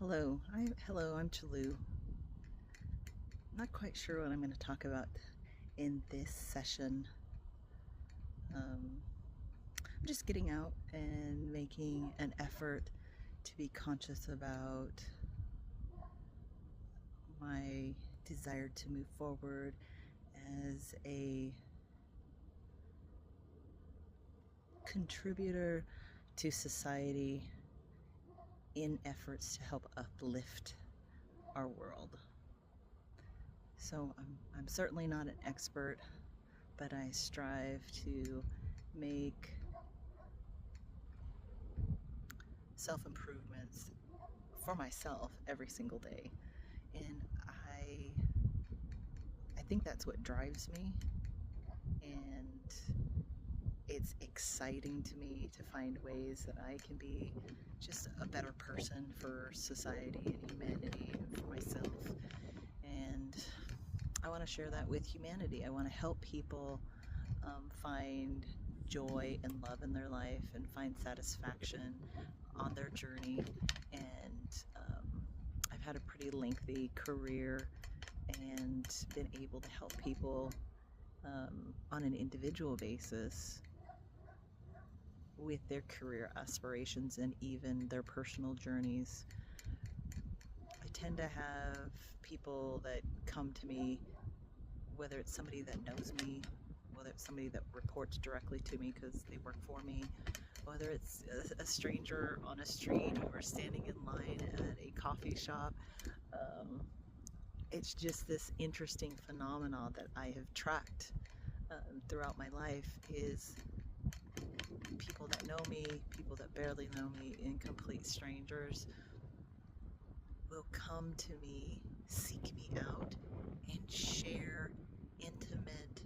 I'm TLUE. Not quite sure what I'm going to talk about in this session. I'm just getting out and making an effort to be conscious about my desire to move forward as a contributor to society in efforts to help uplift our world. So I'm certainly not an expert, but I strive to make self-improvements for myself every single day. And I think that's what drives me, and it's exciting to me to find ways that I can be just a better person for society and humanity and for myself. And I want to share that with humanity. I want to help people find joy and love in their life and find satisfaction on their journey. And I've had a pretty lengthy career and been able to help people on an individual basis with their career aspirations and even their personal journeys. I tend to have people that come to me, whether it's somebody that knows me, whether it's somebody that reports directly to me because they work for me, whether it's a stranger on a street or standing in line at a coffee shop. It's just this interesting phenomenon that I have tracked throughout my life, is people that know me, people that barely know me, and complete strangers will come to me, seek me out, and share intimate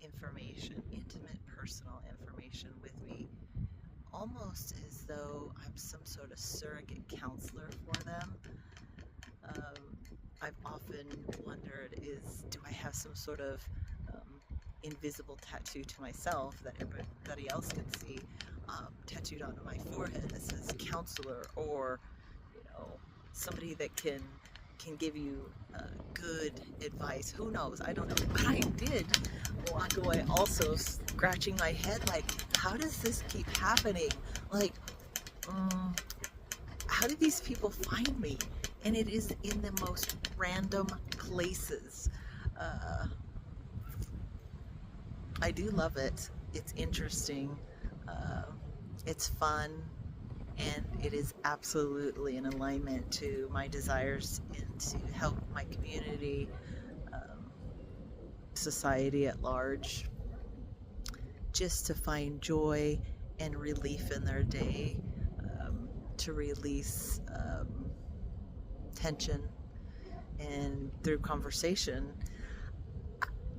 information, intimate personal information with me, almost as though I'm some sort of surrogate counselor for them. I've often wondered, do I have some sort of invisible tattoo to myself that everybody else can see, tattooed onto my forehead that says counselor, or somebody that can give you good advice. Who knows? I don't know. But I did walk away also scratching my head like, how does this keep happening? Like, how do these people find me? And it is in the most random places. I do love it. It's interesting. It's fun. And it is absolutely in alignment to my desires and to help my community, society at large, just to find joy and relief in their day, to release tension. And through conversation,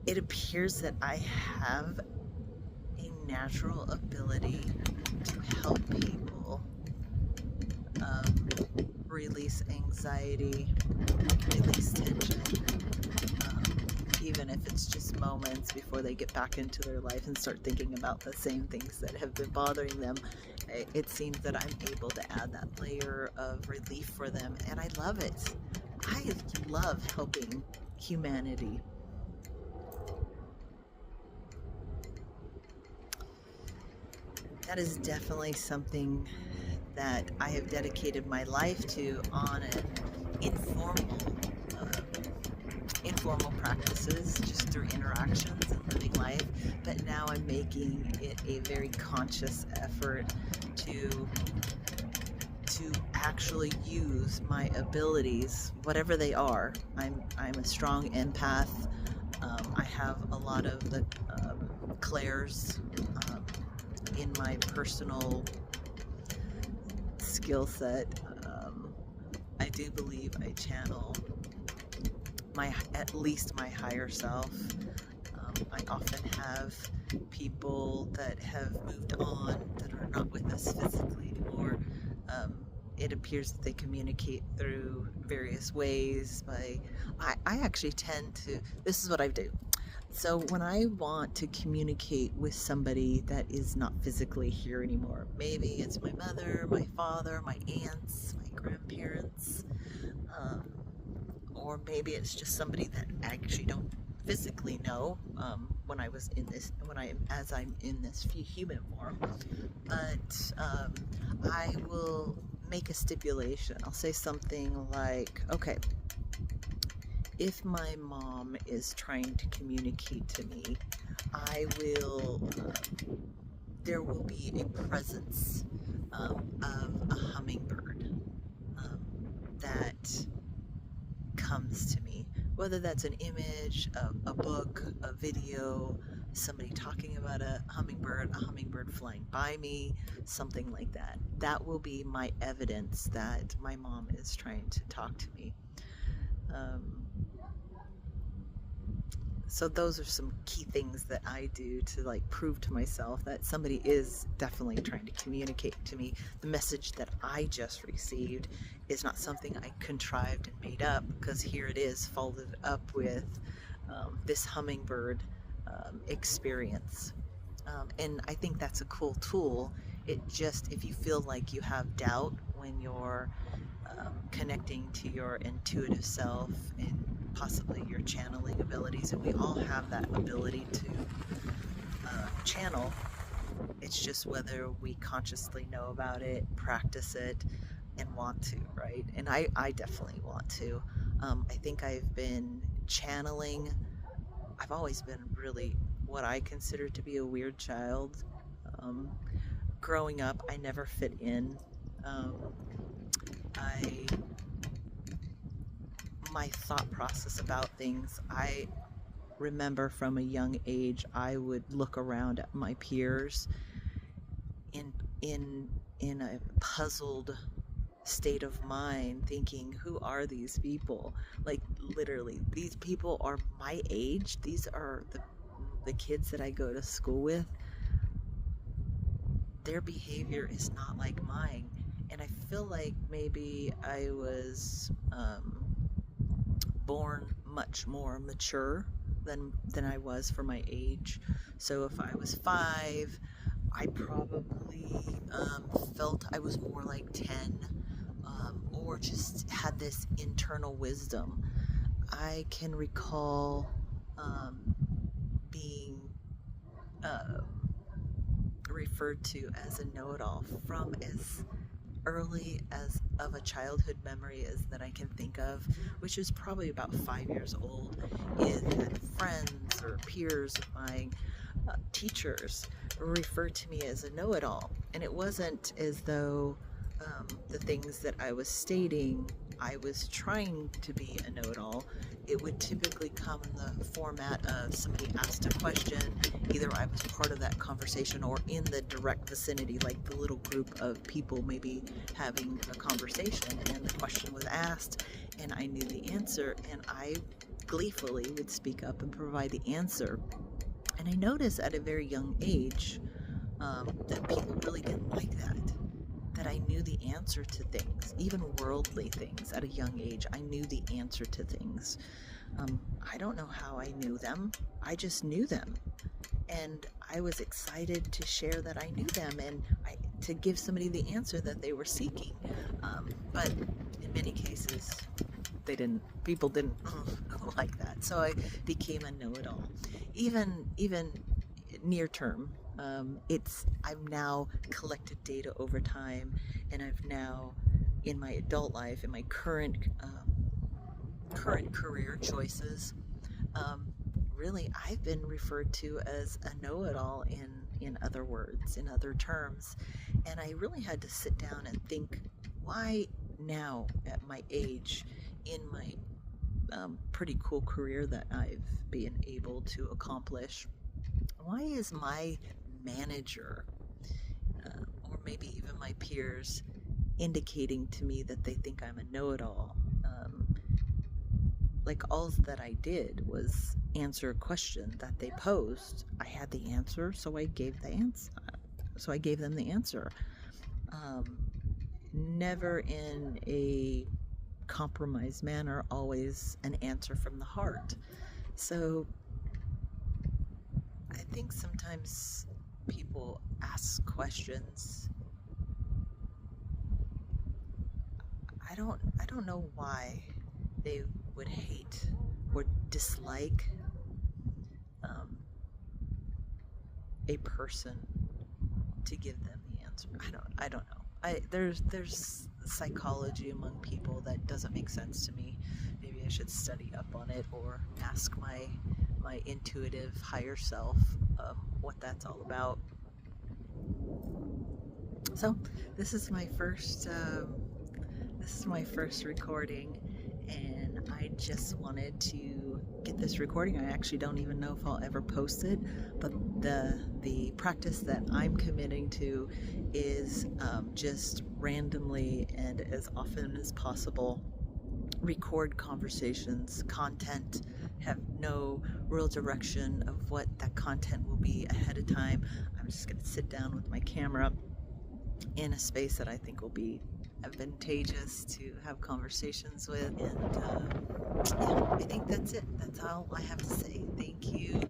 it appears that I have a natural ability to help people release anxiety, release tension, even if it's just moments before they get back into their life and start thinking about the same things that have been bothering them. It seems that I'm able to add that layer of relief for them, and I love it. I love helping humanity. That is definitely something that I have dedicated my life to on an informal practices, just through interactions and living life. But now I'm making it a very conscious effort to actually use my abilities, whatever they are. I'm a strong empath. I have a lot of the clairs in my personal skill set. I do believe I channel at least my higher self. I often have people that have moved on that are not with us physically, or it appears that they communicate through various ways. I actually tend to, this is what I do. So when I want to communicate with somebody that is not physically here anymore, maybe it's my mother, my father, my aunts, my grandparents, or maybe it's just somebody that I actually don't physically know when I was in this, as I'm in this human form. But I will make a stipulation. I'll say something like, okay, if my mom is trying to communicate to me, there will be a presence of a hummingbird that comes to me. Whether that's an image, a book, a video, somebody talking about a hummingbird flying by me, something like that. That will be my evidence that my mom is trying to talk to me. So those are some key things that I do to like prove to myself that somebody is definitely trying to communicate to me. The message that I just received is not something I contrived and made up, because here it is followed up with this hummingbird experience. And I think that's a cool tool. If you feel like you have doubt when you're connecting to your intuitive self and possibly your channeling abilities, and we all have that ability to channel. It's just whether we consciously know about it, practice it, and want to, right? And I definitely want to. I think I've been channeling. I've always been really what I consider to be a weird child. Growing up, I never fit in. My thought process about things, I remember from a young age, I would look around at my peers in a puzzled state of mind, thinking, who are these people? Like, literally, these people are my age. These are the kids that I go to school with. Their behavior is not like mine. And I feel like maybe I was born much more mature than I was for my age. So if I was 5, I probably felt I was more like 10, or just had this internal wisdom. I can recall being referred to as a know-it-all from as early as of a childhood memory as that I can think of, which is probably about 5 years old, is that friends or peers of mine, teachers, refer to me as a know-it-all. And it wasn't as though the things that I was stating, I was trying to be a know-it-all. It would typically come in the format of somebody asked a question, either I was part of that conversation or in the direct vicinity, like the little group of people maybe having a conversation, and the question was asked and I knew the answer, and I gleefully would speak up and provide the answer. And I noticed at a very young age that people really didn't like that I knew the answer to things, even worldly things. At a young age, I knew the answer to things. I don't know how I knew them. I just knew them. And I was excited to share that I knew them, and to give somebody the answer that they were seeking. But in many cases, people didn't like that. So I became a know-it-all. Even near term, I've now collected data over time, and I've now, in my adult life, in my current career choices, really I've been referred to as a know-it-all in other words, in other terms. And I really had to sit down and think, why now at my age, in my pretty cool career that I've been able to accomplish, why is my manager, or maybe even my peers, indicating to me that they think I'm a know-it-all? Like, all that I did was answer a question that they posed. I had the answer, so I gave them the answer. Never in a compromised manner, always an answer from the heart. So I think sometimes people ask questions. I don't know why they would hate or dislike a person to give them the answer. I don't know. There's psychology among people that doesn't make sense to me. Maybe I should study up on it or ask my intuitive higher self what that's all about. So this is my first recording, and I just wanted to get this recording. I actually don't even know if I'll ever post it, but the practice that I'm committing to is just randomly and as often as possible record conversations, content, have no real direction of what that content will be ahead of time. I'm just going to sit down with my camera in a space that I think will be advantageous to have conversations with, and yeah, I think that's it. That's all I have to say. Thank you.